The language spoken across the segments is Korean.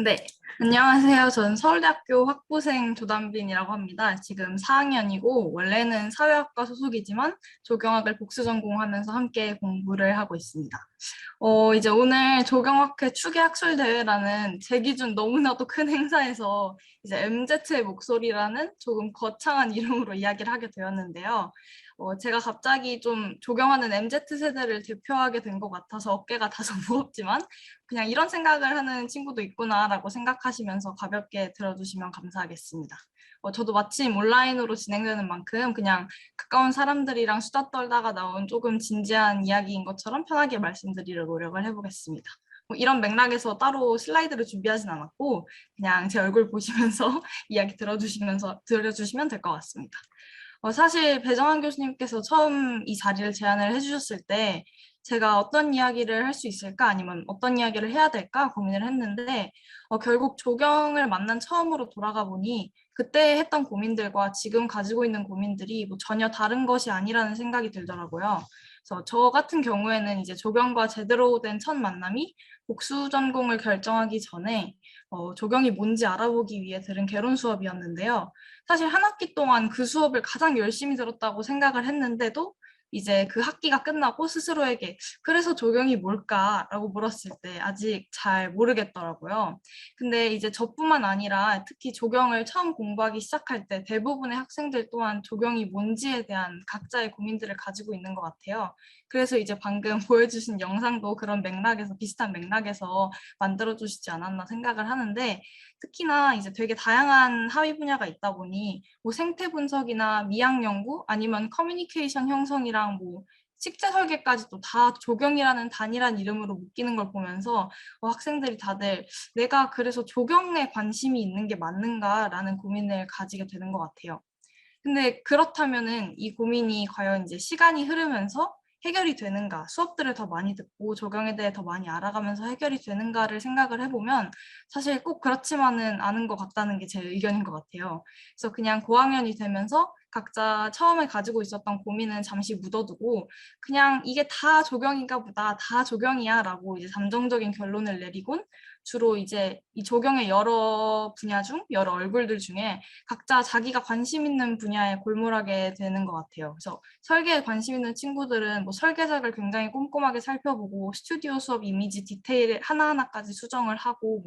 네, 안녕하세요. 저는 서울대학교 학부생 조담빈이라고 합니다. 지금 4학년이고 원래는 사회학과 소속이지만 조경학을 복수 전공하면서 함께 공부를 하고 있습니다. 이제 오늘 조경학회 추계학술대회라는 제 기준 너무나도 큰 행사에서 이제 MZ의 목소리라는 조금 거창한 이름으로 이야기를 하게 되었는데요. 제가 갑자기 좀 조경하는 MZ 세대를 대표하게 된 것 같아서 어깨가 다소 무겁지만 그냥 이런 생각을 하는 친구도 있구나라고 생각하시면서 가볍게 들어주시면 감사하겠습니다. 저도 마침 온라인으로 진행되는 만큼 그냥 가까운 사람들이랑 수다 떨다가 나온 조금 진지한 이야기인 것처럼 편하게 말씀드리려 노력을 해보겠습니다. 이런 맥락에서 따로 슬라이드를 준비하진 않았고 그냥 제 얼굴 보시면서 이야기 들어주시면 될 것 같습니다. 사실 배정환 교수님께서 처음 이 자리를 제안을 해주셨을 때 제가 어떤 이야기를 할 수 있을까 아니면 어떤 이야기를 해야 될까 고민을 했는데 결국 조경을 만난 처음으로 돌아가 보니 그때 했던 고민들과 지금 가지고 있는 고민들이 뭐 전혀 다른 것이 아니라는 생각이 들더라고요. 그래서 저 같은 경우에는 이제 조경과 제대로 된 첫 만남이 복수 전공을 결정하기 전에 조경이 뭔지 알아보기 위해 들은 개론 수업이었는데요. 사실 한 학기 동안 그 수업을 가장 열심히 들었다고 생각을 했는데도 이제 그 학기가 끝나고 스스로에게 그래서 조경이 뭘까라고 물었을 때 아직 잘 모르겠더라고요. 근데 이제 저뿐만 아니라 특히 조경을 처음 공부하기 시작할 때 대부분의 학생들 또한 조경이 뭔지에 대한 각자의 고민들을 가지고 있는 것 같아요. 그래서 이제 방금 보여주신 영상도 그런 맥락에서 비슷한 맥락에서 만들어주시지 않았나 생각을 하는데 특히나 이제 되게 다양한 학위 분야가 있다 보니 뭐 생태 분석이나 미학 연구 아니면 커뮤니케이션 형성이랑 뭐 식재 설계까지도 다 조경이라는 단일한 이름으로 묶이는 걸 보면서 학생들이 다들 내가 그래서 조경에 관심이 있는 게 맞는가라는 고민을 가지게 되는 것 같아요. 근데 그렇다면은 이 고민이 과연 이제 시간이 흐르면서 해결이 되는가, 수업들을 더 많이 듣고 조경에 대해 더 많이 알아가면서 해결이 되는가를 생각을 해보면 사실 꼭 그렇지만은 않은 것 같다는 게 제 의견인 것 같아요. 그래서 그냥 고학년이 되면서 각자 처음에 가지고 있었던 고민은 잠시 묻어두고 그냥 이게 다 조경인가 보다, 다 조경이야 라고 이제 잠정적인 결론을 내리곤 주로 이제 이 조경의 여러 분야 중, 여러 얼굴들 중에 각자 자기가 관심 있는 분야에 골몰하게 되는 것 같아요. 그래서 설계에 관심 있는 친구들은 뭐 설계작을 굉장히 꼼꼼하게 살펴보고 스튜디오 수업 이미지 디테일 하나하나까지 수정을 하고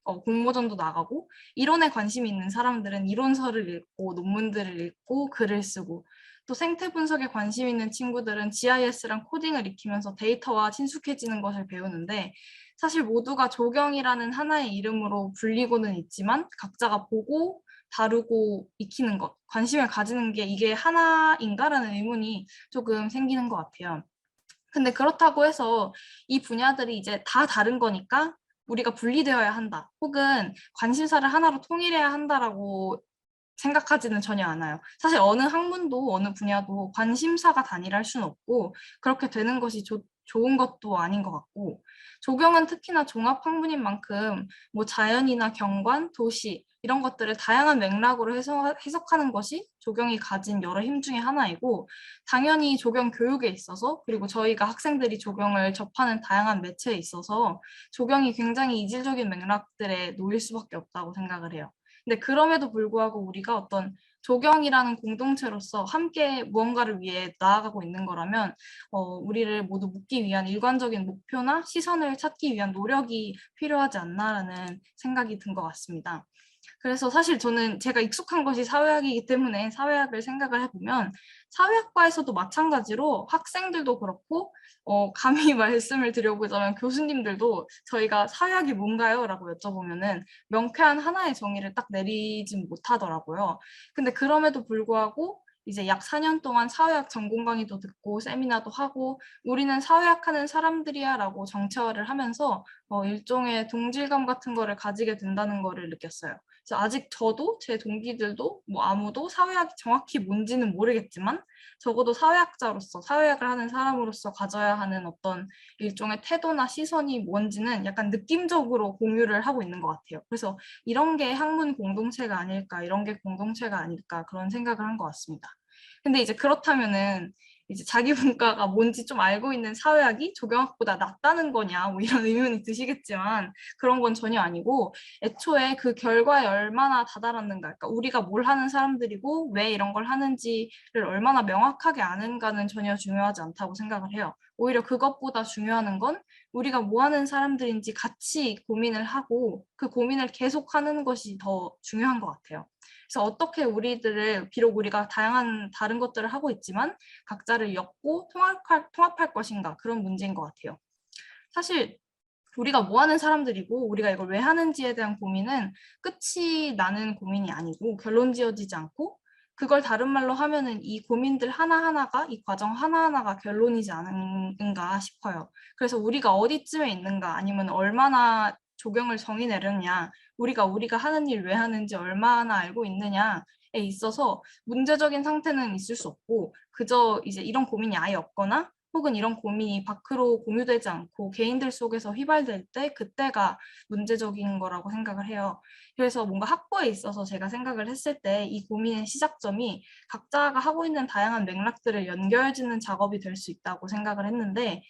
뭐 공모전도 나가고 이론에 관심이 있는 사람들은 이론서를 읽고 논문들을 읽고 글을 쓰고 또 생태 분석에 관심 있는 친구들은 GIS랑 코딩을 익히면서 데이터와 친숙해지는 것을 배우는데 사실 모두가 조경이라는 하나의 이름으로 불리고는 있지만 각자가 보고 다루고 익히는 것, 관심을 가지는 게 이게 하나인가라는 의문이 조금 생기는 것 같아요. 근데 그렇다고 해서 이 분야들이 이제 다 다른 거니까 우리가 분리되어야 한다. 혹은 관심사를 하나로 통일해야 한다라고 생각하지는 전혀 않아요. 사실 어느 학문도 어느 분야도 관심사가 단일할 수는 없고 그렇게 되는 것이 좋은 것도 아닌 것 같고 조경은 특히나 종합 학문인 만큼 뭐 자연이나 경관, 도시 이런 것들을 다양한 맥락으로 해석하는 것이 조경이 가진 여러 힘 중에 하나이고 당연히 조경 교육에 있어서 그리고 저희가 학생들이 조경을 접하는 다양한 매체에 있어서 조경이 굉장히 이질적인 맥락들에 놓일 수밖에 없다고 생각을 해요. 근데 그럼에도 불구하고 우리가 어떤 조경이라는 공동체로서 함께 무언가를 위해 나아가고 있는 거라면 우리를 모두 묶기 위한 일관적인 목표나 시선을 찾기 위한 노력이 필요하지 않나라는 생각이 든 것 같습니다. 그래서 사실 저는 제가 익숙한 것이 사회학이기 때문에 사회학을 생각을 해보면 사회학과에서도 마찬가지로 학생들도 그렇고 감히 말씀을 드려보자면 교수님들도 저희가 사회학이 뭔가요? 라고 여쭤보면은 명쾌한 하나의 정의를 딱 내리진 못하더라고요. 근데 그럼에도 불구하고 이제 약 4년 동안 사회학 전공 강의도 듣고 세미나도 하고 우리는 사회학하는 사람들이야 라고 정체화를 하면서 일종의 동질감 같은 거를 가지게 된다는 거를 느꼈어요. 그래서 아직 저도 제 동기들도 뭐 아무도 사회학이 정확히 뭔지는 모르겠지만 적어도 사회학자로서 사회학을 하는 사람으로서 가져야 하는 어떤 일종의 태도나 시선이 뭔지는 약간 느낌적으로 공유를 하고 있는 것 같아요. 그래서 이런 게 학문 공동체가 아닐까, 이런 게 공동체가 아닐까 그런 생각을 한 것 같습니다. 근데 이제 그렇다면은 이제 자기 분과가 뭔지 좀 알고 있는 사회학이 조경학보다 낫다는 거냐 뭐 이런 의문이 드시겠지만 그런 건 전혀 아니고 애초에 그 결과에 얼마나 다다랐는가, 그러니까 우리가 뭘 하는 사람들이고 왜 이런 걸 하는지를 얼마나 명확하게 아는가는 전혀 중요하지 않다고 생각을 해요. 오히려 그것보다 중요한 건 우리가 뭐 하는 사람들인지 같이 고민을 하고 그 고민을 계속하는 것이 더 중요한 것 같아요. 그래서 어떻게 우리들을, 비록 우리가 다양한 다른 것들을 하고 있지만 각자를 엮고 통합할 것인가, 그런 문제인 것 같아요. 사실 우리가 뭐 하는 사람들이고 우리가 이걸 왜 하는지에 대한 고민은 끝이 나는 고민이 아니고 결론 지어지지 않고, 그걸 다른 말로 하면은 이 고민들 하나하나가, 이 과정 하나하나가 결론이지 않은가 싶어요. 그래서 우리가 어디쯤에 있는가, 아니면 얼마나 조경을 정의 내렸냐, 우리가 하는 일 왜 하는지 얼마나 알고 있느냐에 있어서 문제적인 상태는 있을 수 없고, 그저 이제 이런 고민이 아예 없거나 혹은 이런 고민이 밖으로 공유되지 않고 개인들 속에서 휘발될 때, 그때가 문제적인 거라고 생각을 해요. 그래서 뭔가 학부에 있어서 제가 생각을 했을 때 이 고민의 시작점이 각자가 하고 있는 다양한 맥락들을 연결짓는 작업이 될 수 있다고 생각을 했는데,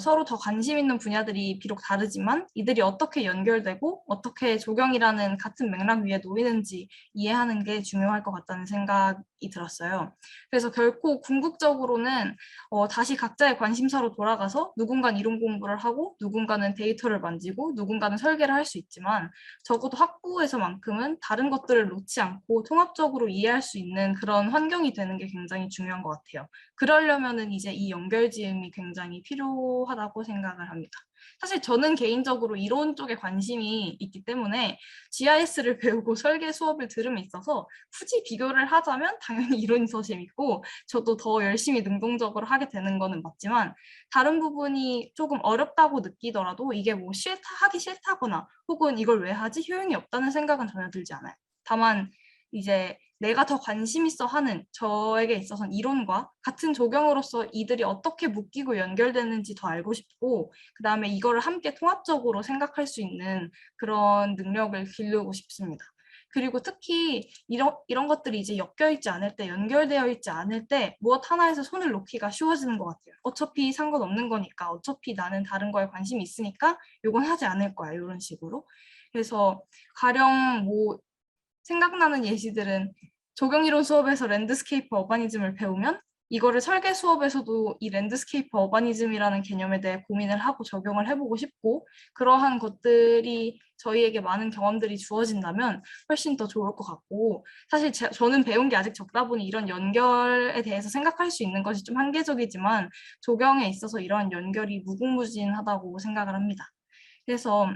서로 더 관심 있는 분야들이 비록 다르지만 이들이 어떻게 연결되고 어떻게 조경이라는 같은 맥락 위에 놓이는지 이해하는 게 중요할 것 같다는 생각이 들었어요. 그래서 결코 궁극적으로는 다시 각자의 관심사로 돌아가서 누군가는 이론 공부를 하고 누군가는 데이터를 만지고 누군가는 설계를 할 수 있지만, 적어도 학부에서만큼은 다른 것들을 놓지 않고 통합적으로 이해할 수 있는 그런 환경이 되는 게 굉장히 중요한 것 같아요. 그러려면은 이제 이 연결지음이 굉장히 필요하다고 생각을 합니다. 사실 저는 개인적으로 이론 쪽에 관심이 있기 때문에 GIS를 배우고 설계 수업을 들음에 있어서 굳이 비교를 하자면 당연히 이론이 더 재밌고 저도 더 열심히 능동적으로 하게 되는 거는 맞지만, 다른 부분이 조금 어렵다고 느끼더라도 이게 뭐 하기 싫다거나 혹은 이걸 왜 하지? 효용이 없다는 생각은 전혀 들지 않아요. 다만 이제 내가 더 관심 있어 하는, 저에게 있어서는 이론과 같은 조경으로서 이들이 어떻게 묶이고 연결되는지 더 알고 싶고, 그다음에 이거를 함께 통합적으로 생각할 수 있는 그런 능력을 기르고 싶습니다. 그리고 특히 이런 것들이 이제 엮여 있지 않을 때, 연결되어 있지 않을 때 무엇 하나에서 손을 놓기가 쉬워지는 것 같아요. 어차피 상관없는 거니까, 어차피 나는 다른 거에 관심이 있으니까 이건 하지 않을 거야, 이런 식으로. 그래서 가령 뭐 생각나는 예시들은, 조경이론 수업에서 랜드스케이프 어바니즘을 배우면 이거를 설계 수업에서도 이 랜드스케이프 어바니즘이라는 개념에 대해 고민을 하고 적용을 해보고 싶고, 그러한 것들이 저희에게 많은 경험들이 주어진다면 훨씬 더 좋을 것 같고, 사실 저는 배운 게 아직 적다 보니 이런 연결에 대해서 생각할 수 있는 것이 좀 한계적이지만 조경에 있어서 이런 연결이 무궁무진하다고 생각을 합니다. 그래서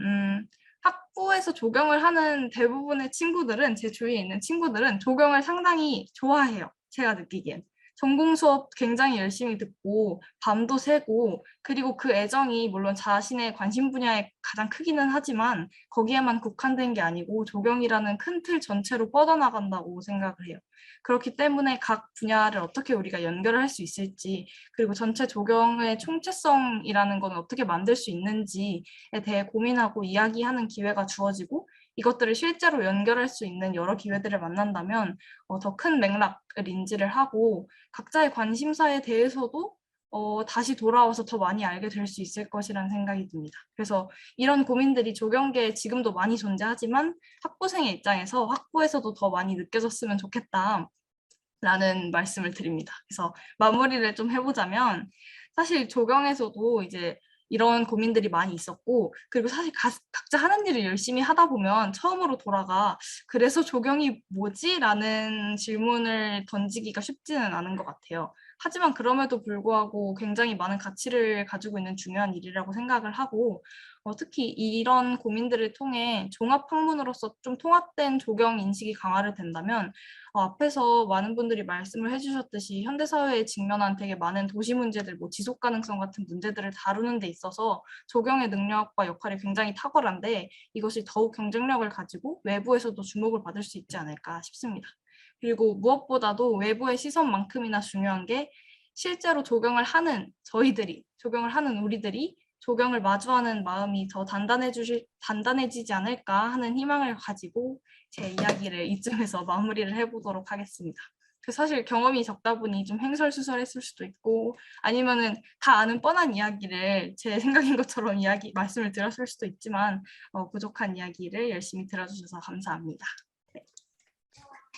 학부에서 조경을 하는 대부분의 친구들은, 제 주위에 있는 친구들은 조경을 상당히 좋아해요. 제가 느끼기엔. 전공 수업 굉장히 열심히 듣고 밤도 새고, 그리고 그 애정이 물론 자신의 관심 분야에 가장 크기는 하지만 거기에만 국한된 게 아니고 조경이라는 큰 틀 전체로 뻗어나간다고 생각을 해요. 그렇기 때문에 각 분야를 어떻게 우리가 연결을 할 수 있을지, 그리고 전체 조경의 총체성이라는 건 어떻게 만들 수 있는지에 대해 고민하고 이야기하는 기회가 주어지고, 이것들을 실제로 연결할 수 있는 여러 기회들을 만난다면 더 큰 맥락을 인지를 하고 각자의 관심사에 대해서도 다시 돌아와서 더 많이 알게 될 수 있을 것이라는 생각이 듭니다. 그래서 이런 고민들이 조경계에 지금도 많이 존재하지만 학부생의 입장에서 학부에서도 더 많이 느껴졌으면 좋겠다 라는 말씀을 드립니다. 그래서 마무리를 좀 해보자면, 사실 조경에서도 이제 이런 고민들이 많이 있었고, 그리고 사실 각자 하는 일을 열심히 하다 보면 처음으로 돌아가 그래서 조경이 뭐지? 라는 질문을 던지기가 쉽지는 않은 것 같아요. 하지만 그럼에도 불구하고 굉장히 많은 가치를 가지고 있는 중요한 일이라고 생각을 하고, 특히 이런 고민들을 통해 종합학문으로서 좀 통합된 조경 인식이 강화를 된다면, 앞에서 많은 분들이 말씀을 해주셨듯이 현대사회에 직면한 되게 많은 도시 문제들, 뭐 지속 가능성 같은 문제들을 다루는 데 있어서 조경의 능력과 역할이 굉장히 탁월한데, 이것이 더욱 경쟁력을 가지고 외부에서도 주목을 받을 수 있지 않을까 싶습니다. 그리고 무엇보다도 외부의 시선만큼이나 중요한 게, 실제로 조경을 하는 저희들이, 조경을 하는 우리들이 조경을 마주하는 마음이 더 단단해지지 않을까 하는 희망을 가지고 제 이야기를 이쯤에서 마무리를 해보도록 하겠습니다. 사실 경험이 적다 보니 좀 횡설수설했을 수도 있고 아니면은 다 아는 뻔한 이야기를 제 생각인 것처럼 말씀을 드렸을 수도 있지만 부족한 이야기를 열심히 들어주셔서 감사합니다.